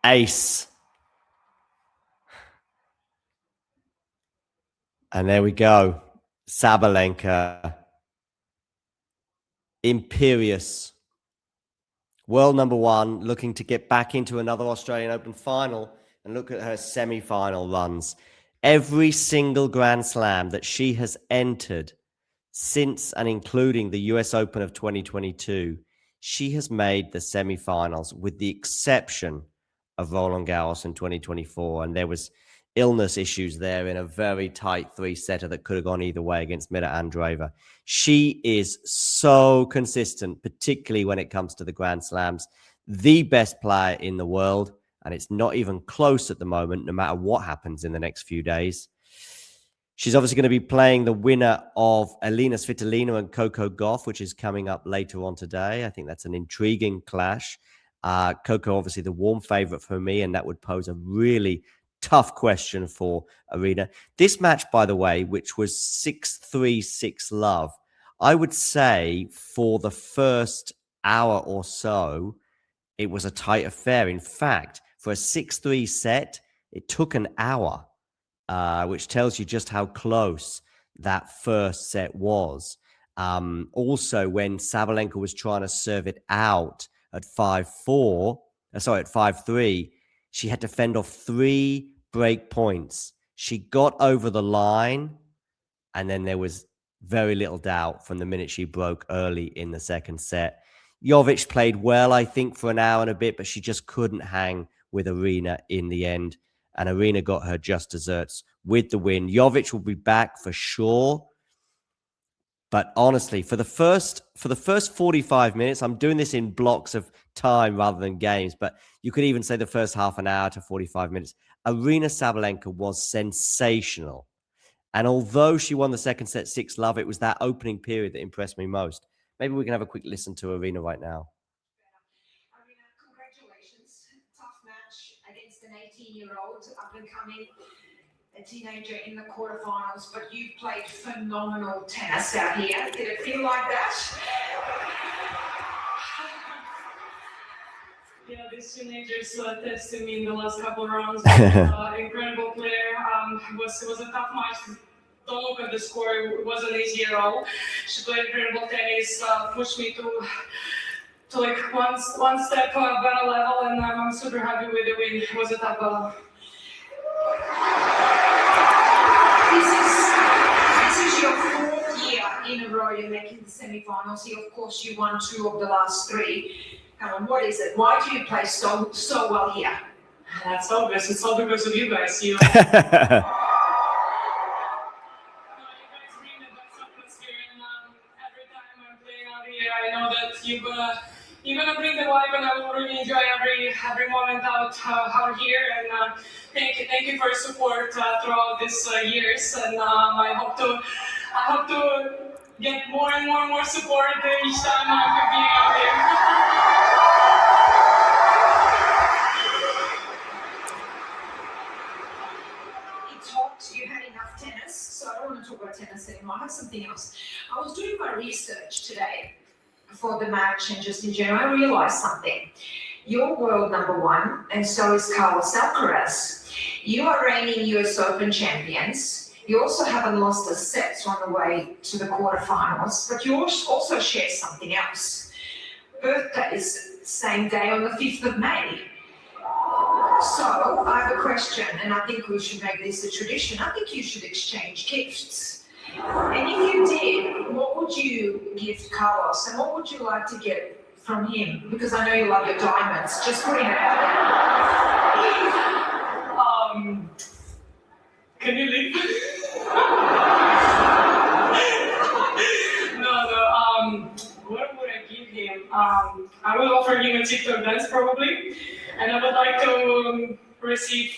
Ace. And there we go. Sabalenka. Imperious. World number one, looking to get back into another Australian Open final. And look at her semi-final runs. Every single Grand Slam that she has entered since and including the US Open of 2022, she has made the semi-finals with the exception of Roland Garros in 2024. And there was illness issues there in a very tight three-setter that could have gone either way against Mira Andreeva. She is so consistent, particularly when it comes to the Grand Slams. The best player in the world, and it's not even close at the moment, no matter what happens in the next few days. She's obviously going to be playing the winner of Aryna Sabalenka and Coco Gauff, which is coming up later on today. I think that's an intriguing clash. Coco, obviously, the warm favorite for me, and that would pose a really tough question for Aryna. This match, by the way, which was 6-3, 6-love, I would say for the first hour or so, it was a tight affair. In fact, for a 6-3 set, it took an hour, which tells you just how close that first set was. Also, when Sabalenka was trying to serve it out at 5-4, at 5-3, she had to fend off 3 break points. She got over the line, and then there was very little doubt from the minute she broke early in the second set. Jovic played well, I think, for an hour and a bit, but she just couldn't hang with Aryna in the end. And Aryna got her just desserts with the win. Jovic will be back for sure. But honestly, for the first 45 minutes, I'm doing this in blocks of time rather than games, but you could even say the first half an hour to 45 minutes. Aryna Sabalenka was sensational. And although she won the second set 6-love, it was that opening period that impressed me most. Maybe we can have a quick listen to Aryna right now. Aryna, congratulations. Tough match against an 18-year-old up and coming, a teenager in the quarterfinals, but you played phenomenal tennis out here. Did it feel like that? Yeah, these teenagers tested me in the last couple of rounds. Incredible player. It was a tough match. Don't look at the score. It wasn't easy at all. She played incredible tennis, pushed me to like one step better level, and I'm super happy with the win. It was a tough battle. This is your 4th year in a row you're making the semi-finals. Here, of course, you won 2 of the last 3. Come on, what is it? Why do you play so well here? That's obvious. It's all because of you guys. You guys bring the best atmosphere, and every time I'm playing out here, I know that you're gonna bring the vibe, and I will really enjoy every moment out here. And thank you for your support throughout these years. And I hope to get more and more support each time I'm competing out here. You had enough tennis, so I don't want to talk about tennis anymore. I have something else. I was doing my research today for the match and just in general. I realized something. You're world number 1, and so is Carlos Alcaraz. You are reigning US Open champions. You also haven't lost a set on the way to the quarterfinals, but you also share something else. Birthdays, same day on the 5th of May. So, I have a question, and I think we should make this a tradition. I think you should exchange gifts. And if you did, what would you gift Carlos, and what would you like to get from him? Because I know you love your diamonds. Just putting it out there. Can you leave? No. What would I give him? I would offer him a TikTok dance probably. And I would like to receive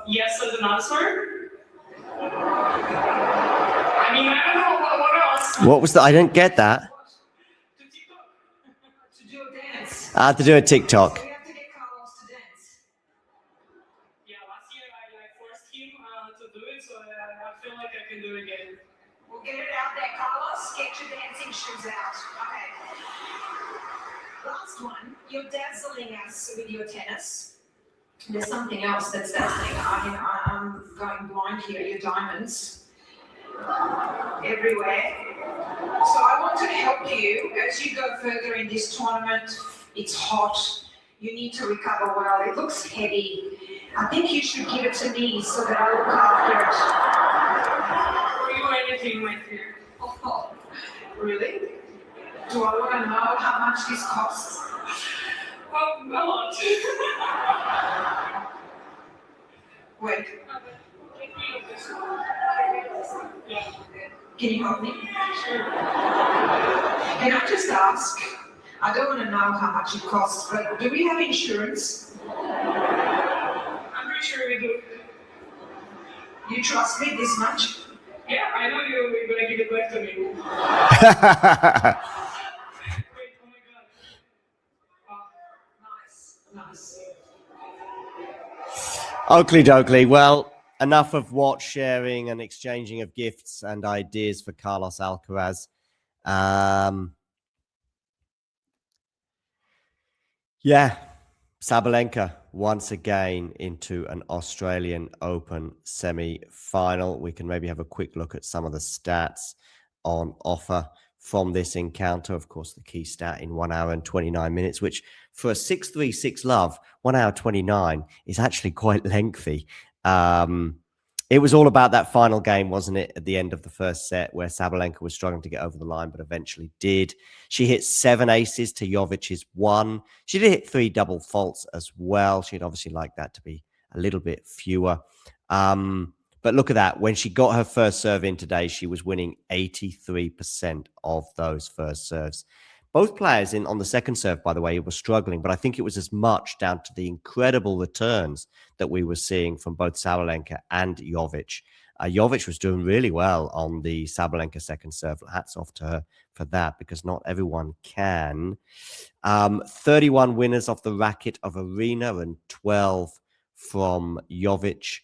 yes as an answer. I mean, I don't know what else. What was that? I didn't get that. To TikTok. To do a dance. To do a TikTok. So we have to get Carlos to dance. Yeah, last year I forced him to do it, so I feel like I can do it again. We'll get it out there, Carlos. Get your dancing shoes out. Okay. Last one. You're dazzling us with your tennis. There's something else that's happening. I'm going blind here. Your diamonds everywhere. So I want to help you as you go further in this tournament. It's hot. You need to recover well. It looks heavy. I think you should give it to me so that I look after For you, anything, my dear. it. Oh, really? Do I want to know how much this costs? Well, a lot. Wait, Take me of this. Yeah. can you help me? Sure. Can I just ask? I don't want to know how much it costs, but do we have insurance? I'm pretty sure we do. You trust me this much? Yeah, I know you're gonna give it back to me. Wait, oh my god. Oh, Nice. Oakley dokley. Well, enough of watch sharing and exchanging of gifts and ideas for Carlos Alcaraz. Yeah, Sabalenka once again into an Australian Open semi-final. We can maybe have a quick look at some of the stats on offer from this encounter. Of course, the key stat in 1 hour and 29 minutes, which for a 6-3-6 love, 1 hour 29 is actually quite lengthy. It was all about that final game, wasn't it, at the end of the first set where Sabalenka was struggling to get over the line, but eventually did. She hit 7 aces to Jovic's 1. She did hit 3 double faults as well. She'd obviously like that to be a little bit fewer. But look at that. When she got her first serve in today, she was winning 83% of those first serves. Both players on the second serve, by the way, were struggling, but I think it was as much down to the incredible returns that we were seeing from both Sabalenka and Jovic. Jovic was doing really well on the Sabalenka second serve. Hats off to her for that, because not everyone can. 31 winners off the racket of Aryna and 12 from Jovic.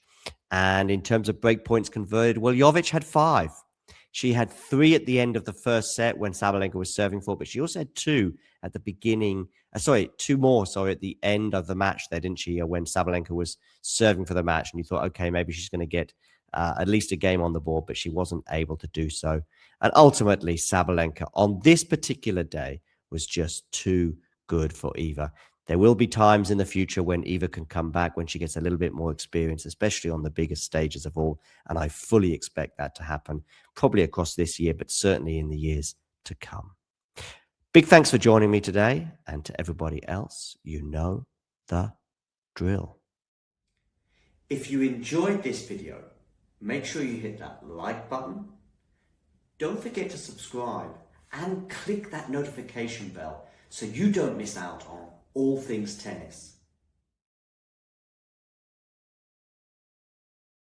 And in terms of break points converted, well, Jovic had 5. She had 3 at the end of the first set when Sabalenka was serving for, but she also had 2 at the beginning. 2 more, at the end of the match there, didn't she? When Sabalenka was serving for the match, and you thought, okay, maybe she's going to get at least a game on the board, but she wasn't able to do so. And ultimately, Sabalenka on this particular day was just too good for Iva. There will be times in the future when Iva can come back, when she gets a little bit more experience, especially on the biggest stages of all. And I fully expect that to happen, probably across this year, but certainly in the years to come. Big thanks for joining me today. And to everybody else, you know the drill. If you enjoyed this video, make sure you hit that like button. Don't forget to subscribe and click that notification bell so you don't miss out on all things tennis.